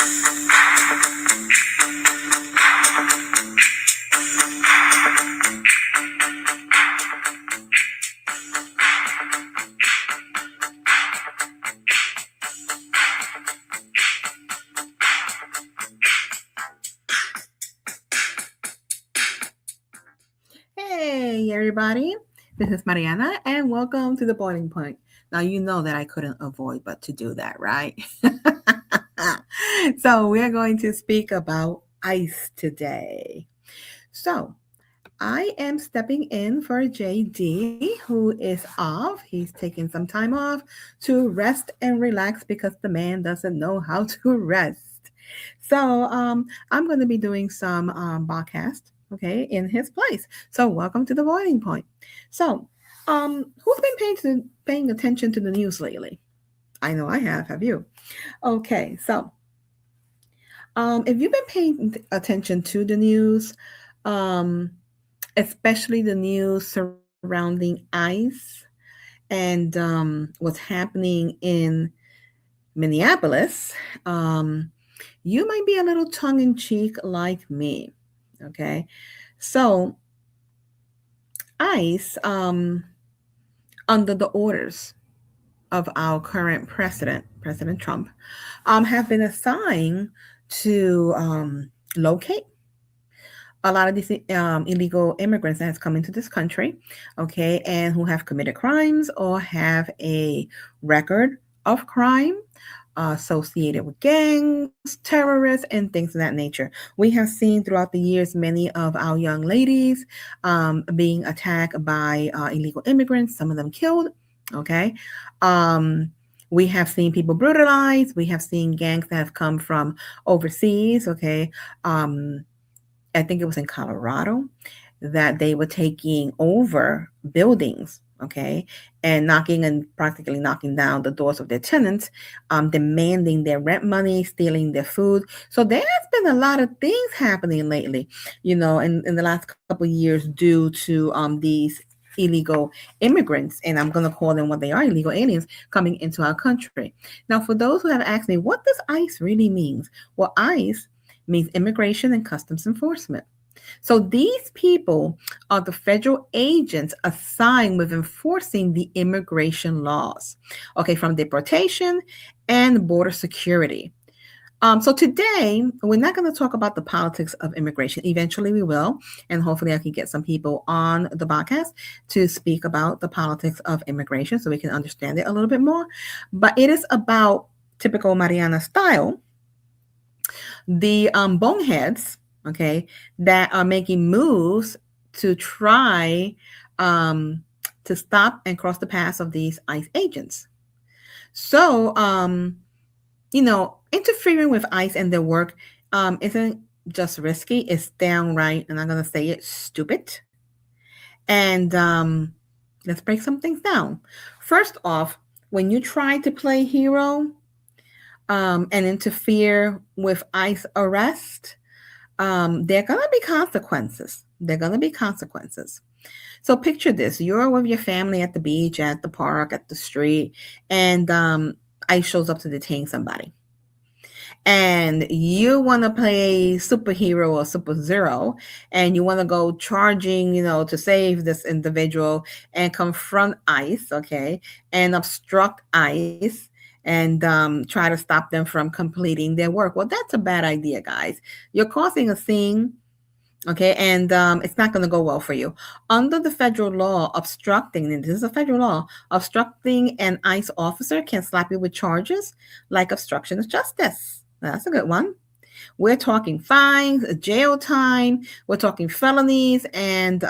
Hey, everybody. This is Mariana, and welcome to the boiling point. Now, you know that I couldn't avoid but to do that, right? So, we are going to speak about ice today. So, I am stepping in for JD, who is off. He's taking some time off to rest and relax because the man doesn't know how to rest. So I'm going to be doing some podcast, okay, in his place. So welcome to the boiling point. So, who's been paying attention to the news lately? I know I have. Have you? Okay, so if you've been paying attention to the news, um, especially the news surrounding ICE and what's happening in Minneapolis, you might be a little tongue in cheek like me. Okay. So, ICE, under the orders of our current president, President Trump, have been assigned to locate a lot of these illegal immigrants that has come into this country, okay, and who have committed crimes or have a record of crime associated with gangs, terrorists, and things of that nature. We have seen throughout the years many of our young ladies being attacked by illegal immigrants, some of them killed, okay. We have seen people brutalized. We have seen gangs that have come from overseas, okay. I think it was in Colorado that they were taking over buildings, okay, and practically knocking down the doors of their tenants, demanding their rent money, stealing their food. So there has been a lot of things happening lately, in the last couple of years due to these illegal immigrants, and I'm going to call them what they are, illegal aliens coming into our country. Now, for those who have asked me, what does ICE really mean? Well, ICE means Immigration and Customs Enforcement. So these people are the federal agents assigned with enforcing the immigration laws, okay, from deportation and border security. So today, we're not going to talk about the politics of immigration. Eventually, we will, and hopefully, I can get some people on the podcast to speak about the politics of immigration so we can understand it a little bit more. But it is about typical Mariana style, the boneheads, okay, that are making moves to try to stop and cross the paths of these ICE agents. So, interfering with ICE and their work isn't just risky, it's downright, and I'm going to say it, stupid. And let's break some things down. First off, when you try to play hero, and interfere with ICE arrest, there are going to be consequences. There are going to be consequences. So picture this. You're with your family at the beach, at the park, at the street, and ICE shows up to detain somebody. And you want to play superhero or super zero, and you want to go charging, to save this individual and confront ICE, okay, and obstruct ICE and try to stop them from completing their work. Well, that's a bad idea, guys. You're causing a scene, okay, and it's not going to go well for you. Under the federal law, obstructing, and this is a federal law, obstructing an ICE officer can slap you with charges like obstruction of justice. That's a good one. We're talking fines, jail time, we're talking felonies, and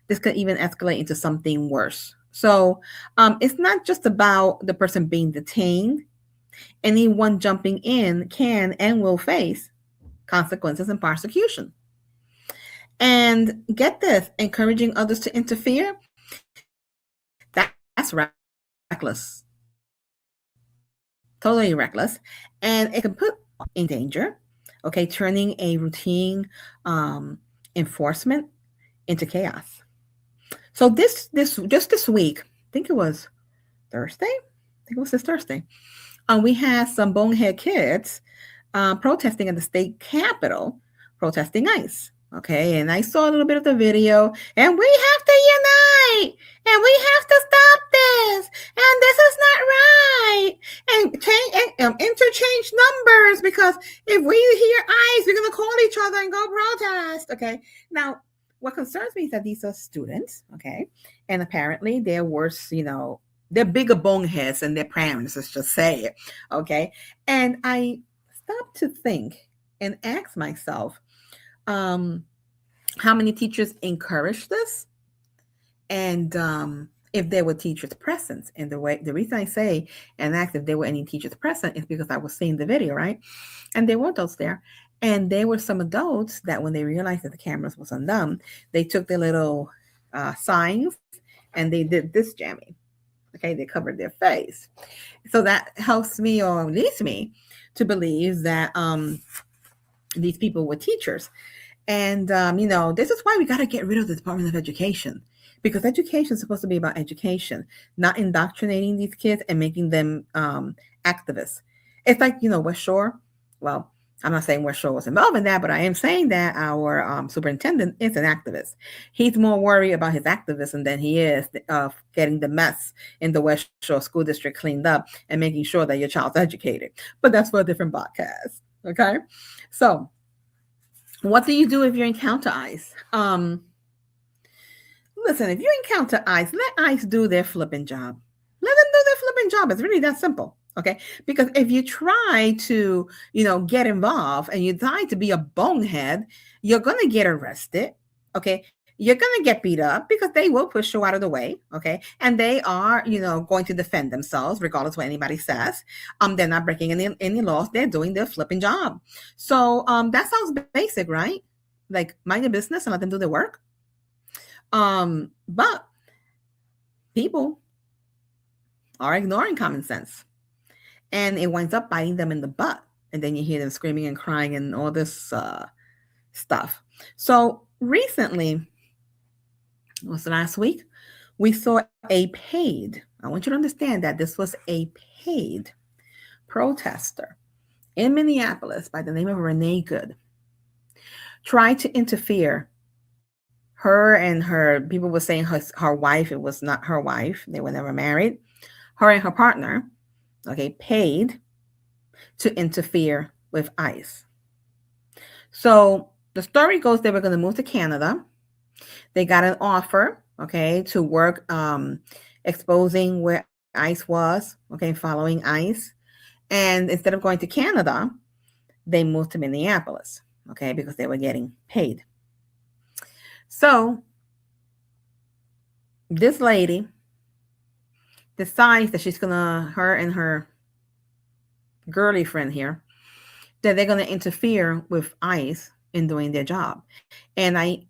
this could even escalate into something worse. So it's not just about the person being detained. Anyone jumping in can and will face consequences and prosecution. And get this, encouraging others to interfere, that's reckless. Totally reckless. And it can put in danger, okay, turning a routine enforcement into chaos. So this week, I think it was Thursday. I think it was this Thursday. We had some bonehead kids protesting at the state capitol, protesting ICE. Okay, and I saw a little bit of the video, and we have to unite, and we have to stop this, and this is not right, and change interchange numbers, because if we hear ICE, we're gonna call each other and go protest. Okay, now what concerns me is that these are students. Okay, and apparently they're worse, they're bigger boneheads than their parents, let's just say it. Okay, and I stopped to think and ask myself, how many teachers encourage this, and if there were teachers present. And the reason I say and ask if there were any teachers present is because I was seeing the video, right? And there were adults there, and there were some adults that when they realized that the cameras was on them, they took their little signs and they did this, Jamie. Okay, they covered their face. So that helps me, or leads me to believe that these people were teachers. And, this is why we got to get rid of the Department of Education, because education is supposed to be about education, not indoctrinating these kids and making them activists. It's like, West Shore. Well, I'm not saying West Shore was involved in that, but I am saying that our superintendent is an activist. He's more worried about his activism than he is of getting the mess in the West Shore School District cleaned up and making sure that your child's educated. But that's for a different podcast. Okay? So, what do you do if you encounter ICE? Listen, if you encounter ICE, let ICE do their flipping job. Let them do their flipping job. It's really that simple. Okay. Because if you try to, get involved and you try to be a bonehead, you're going to get arrested. Okay. You're going to get beat up because they will push you out of the way. Okay. And they are, going to defend themselves regardless of what anybody says. They're not breaking any laws. They're doing their flipping job. So that sounds basic, right? Like, mind your business and let them do their work. But people are ignoring common sense, and it winds up biting them in the butt. And then you hear them screaming and crying and all this stuff. So recently, it was last week, we saw I want you to understand that this was a paid protester in Minneapolis by the name of Rene tried to interfere. Her and her, people were saying her wife, it was not her wife. They were never married. Her and her partner, paid to interfere with ICE. So the story goes they were going to move to Canada. They got an offer, to work exposing where ICE was, following ICE. And instead of going to Canada, they moved to Minneapolis, because they were getting paid. So this lady decides that her and her girly friend here, that they're going to interfere with ICE in doing their job. And I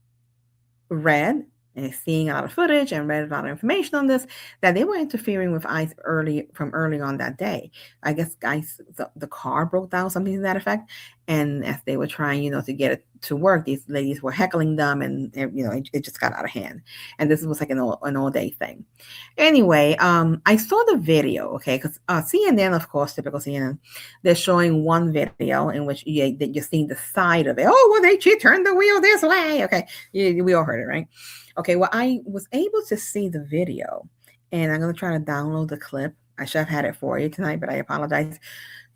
read and seeing a lot of footage and read a lot of information on this, that they were interfering with ICE early on that day. I guess ICE, the car broke down, something to that effect. And as they were trying, to get it to work, these ladies were heckling them, and it just got out of hand. And this was like an all day thing. Anyway, I saw the video, because CNN, of course, typical CNN, they're showing one video in which you're seeing the side of it. Oh, well, she turned the wheel this way. Okay, we all heard it, right? Okay, well, I was able to see the video, and I'm going to try to download the clip. I should have had it for you tonight, but I apologize.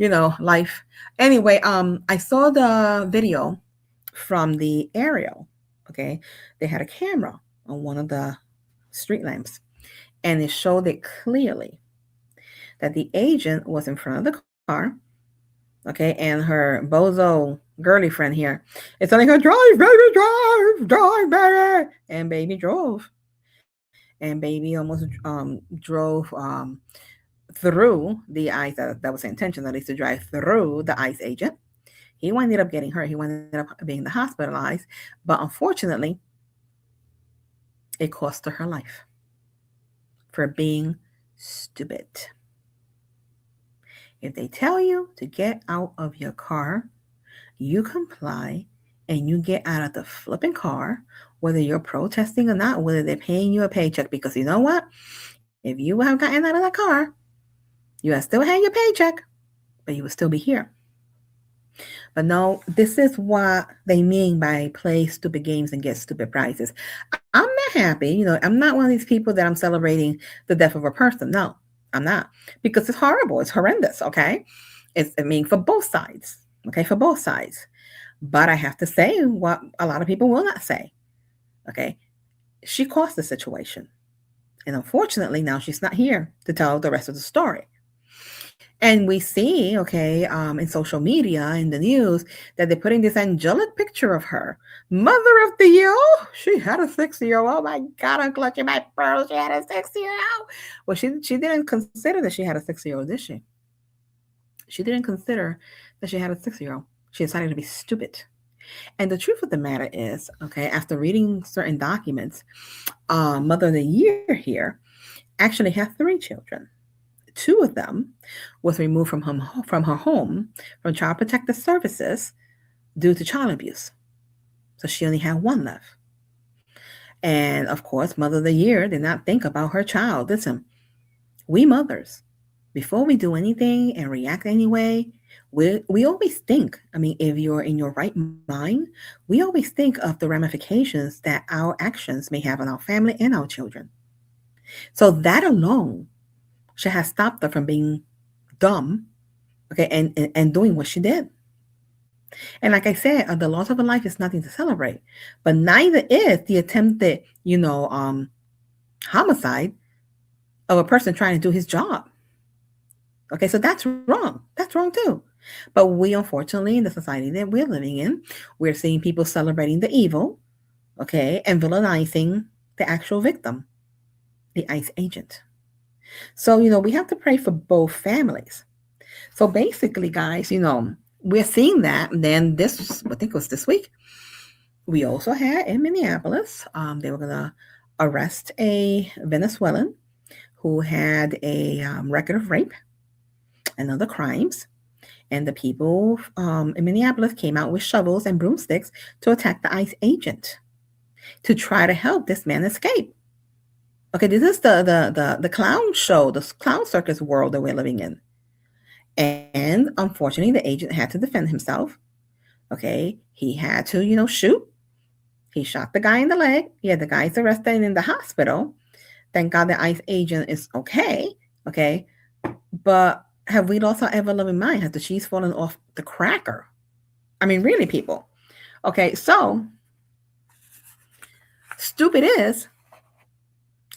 Life. Anyway, I saw the video from the aerial. Okay, they had a camera on one of the street lamps, and it showed it clearly that the agent was in front of the car. Okay, and her bozo girly friend here is telling her, drive, baby, drive, baby. And baby drove. And baby almost drove through the ICE. That was the intention, at least, to drive through the ICE agent. He ended up getting hurt. He ended up being hospitalized. But unfortunately, it cost her life for being stupid. If they tell you to get out of your car, you comply and you get out of the flipping car, whether you're protesting or not, whether they're paying you a paycheck. Because you know what? If you have gotten out of that car, you have still had your paycheck, but you will still be here. But no, this is what they mean by play stupid games and get stupid prizes. I'm not happy. I'm not one of these people that I'm celebrating the death of a person. No, I'm not. Because it's horrible. It's horrendous. Okay. I mean, for both sides. Okay. For both sides. But I have to say what a lot of people will not say. Okay. She caused the situation. And unfortunately, now she's not here to tell the rest of the story. And we see, okay, in social media, in the news, that they're putting this angelic picture of her. Mother of the year. Oh, she had a 6-year. Oh my God, I'm clutching my pearls. She had a 6-year. Well, she didn't consider that she had a 6-year, did she? She didn't consider that she had a 6-year. She decided to be stupid. And the truth of the matter is, okay, after reading certain documents, Mother of the Year here actually had 3 children. 2 of them was removed from her home from Child Protective Services due to child abuse. So she only had one left. And of course, Mother of the Year did not think about her child. Listen, we mothers, before we do anything and react anyway, we always think, I mean, if you're in your right mind, we always think of the ramifications that our actions may have on our family and our children. So that alone should have stopped her from being dumb, okay, and doing what she did. And like I said, the loss of a life is nothing to celebrate, but neither is the attempted, homicide of a person trying to do his job. Okay, so that's wrong. That's wrong too. But we, unfortunately, in the society that we're living in, we're seeing people celebrating the evil, okay, and villainizing the actual victim, the ICE agent. So, we have to pray for both families. So basically, guys, we're seeing that. And then this, I think it was this week, we also had in Minneapolis, they were going to arrest a Venezuelan who had a record of rape and other crimes. And the people in Minneapolis came out with shovels and broomsticks to attack the ICE agent to try to help this man escape. Okay, this is the clown show, the clown circus world that we're living in. And unfortunately, the agent had to defend himself. Okay, he had to, shoot. He shot the guy in the leg. Yeah, the guy's arrested in the hospital. Thank God the ICE agent is okay. Okay, but have we lost our ever loving mind? Has the cheese fallen off the cracker? I mean, really, people. Okay, so stupid is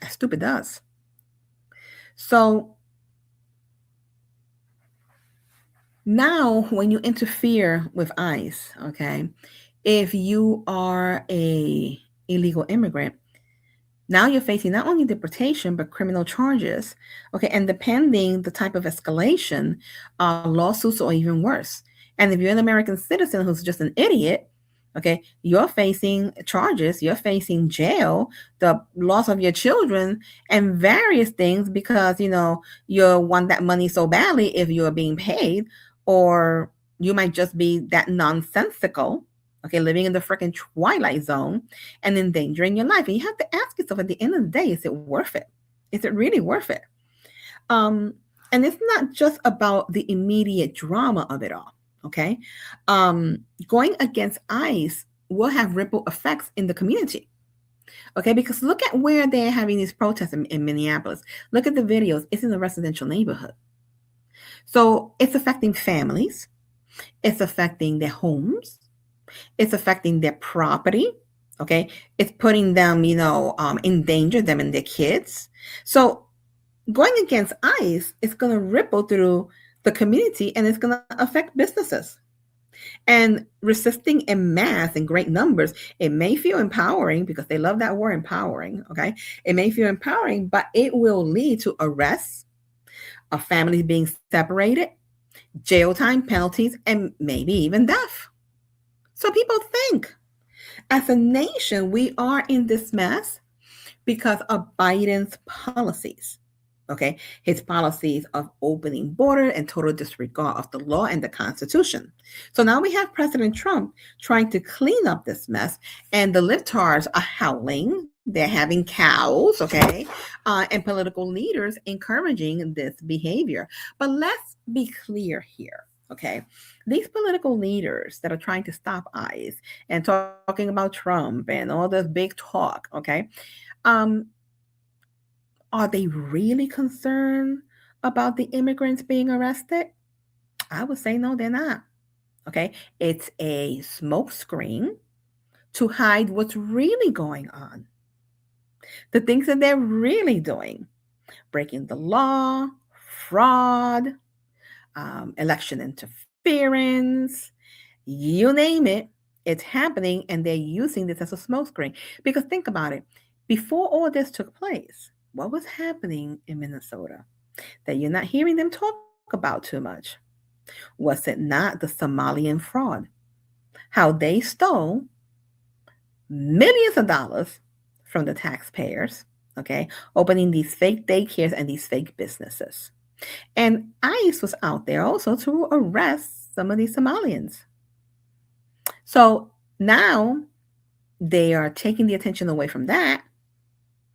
as stupid does. So now, when you interfere with ICE, okay, if you are a illegal immigrant, now you're facing not only deportation but criminal charges. Okay, and depending the type of escalation, lawsuits or even worse. And if you're an American citizen who's just an idiot, okay, you're facing charges, you're facing jail, the loss of your children, and various things because you want that money so badly if you're being paid, or you might just be that nonsensical, okay, living in the freaking twilight zone and endangering your life. And you have to ask yourself at the end of the day, is it worth it? Is it really worth it? And it's not just about the immediate drama of it all, okay? Going against ICE will have ripple effects in the community, okay? Because look at where they're having these protests in Minneapolis. Look at the videos. It's in a residential neighborhood. So it's affecting families. It's affecting their homes. It's affecting their property. Okay. It's putting them, in danger, them and their kids. So going against ICE is going to ripple through the community and it's going to affect businesses. And resisting in mass in great numbers, it may feel empowering because they love that word empowering. Okay. It may feel empowering, but it will lead to arrests, of families being separated, jail time, penalties, and maybe even death. So people think, as a nation, we are in this mess because of Biden's policies. Okay, his policies of opening border and total disregard of the law and the Constitution. So now we have President Trump trying to clean up this mess, and the libtards are howling. They're having cows, okay, and political leaders encouraging this behavior. But let's be clear here, Okay. These political leaders that are trying to stop ICE and talking about Trump and all this big talk, okay, um, are they really concerned about the immigrants being arrested? I would say no, they're not. Okay. It's a smokescreen to hide what's really going on, the things that they're really doing: breaking the law, fraud, election interference, you name it. It's happening, and they're using this as a smokescreen. Because think about it: before all this took place, what was happening in Minnesota that you're not hearing them talk about too much? Was it not the Somalian fraud? How they stole millions of dollars from the taxpayers, okay, opening these fake daycares and these fake businesses. And ICE was out there also to arrest some of these Somalians. So now they are taking the attention away from that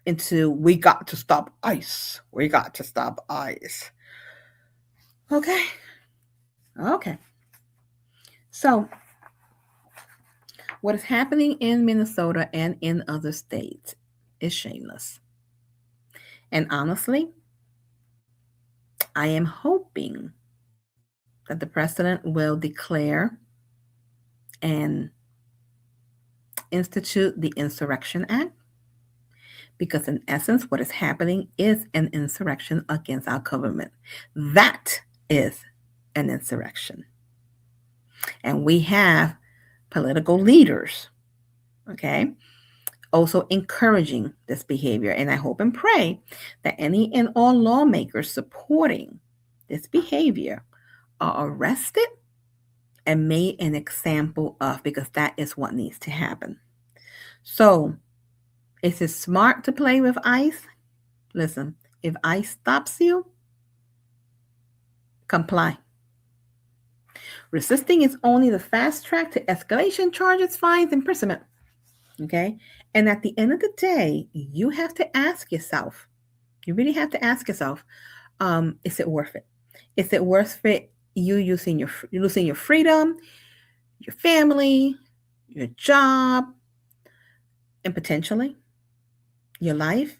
into, we got to stop ICE. We got to stop ICE. Okay. Okay. So what is happening in Minnesota and in other states is shameless. And honestly, I am hoping that the president will declare and institute the Insurrection Act, because in essence, what is happening is an insurrection against our government. That is an insurrection. And we have political leaders, okay, also encouraging this behavior. And I hope and pray that any and all lawmakers supporting this behavior are arrested and made an example of, because that is what needs to happen. So, is it smart to play with ICE? Listen, if ICE stops you, comply. Resisting is only the fast track to escalation, charges, fines, imprisonment. Okay? And at the end of the day, you have to ask yourself, you really have to ask yourself, is it worth it? Is it worth it you losing your freedom, your family, your job, and potentially your life,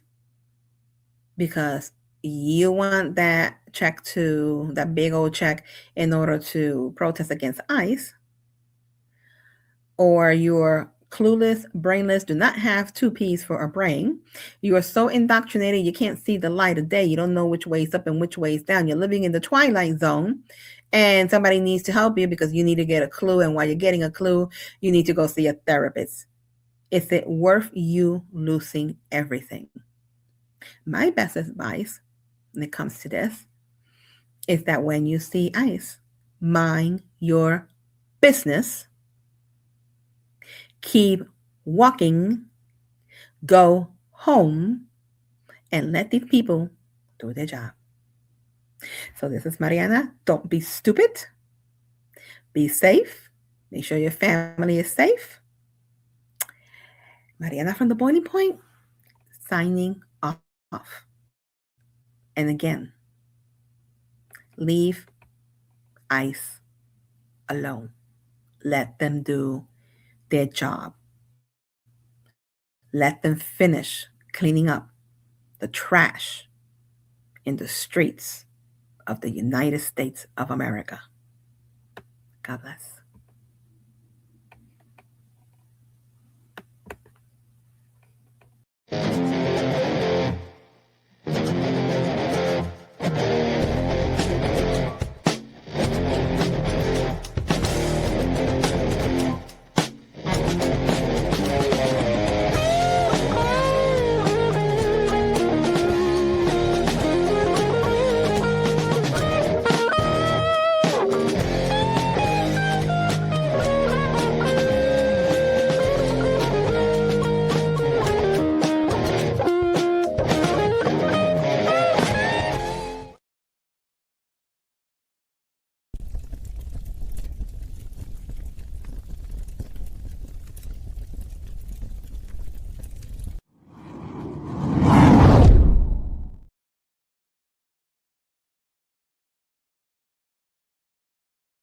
because you want that big old check in order to protest against ICE? Or you're clueless, brainless, do not have two peas for a brain. You are so indoctrinated you can't see the light of day. You don't know which way's up and which way's down. You're living in the twilight zone, and somebody needs to help you because you need to get a clue. And while you're getting a clue, you need to go see a therapist. Is it worth you losing everything? My best advice when it comes to this is that when you see ICE, mind your business, keep walking, go home, and let these people do their job. So this is Mariana. Don't be stupid. Be safe. Make sure your family is safe. Mariana from the Boiling Point, signing off. And again, leave ICE alone. Let them do their job. Let them finish cleaning up the trash in the streets of the United States of America. God bless.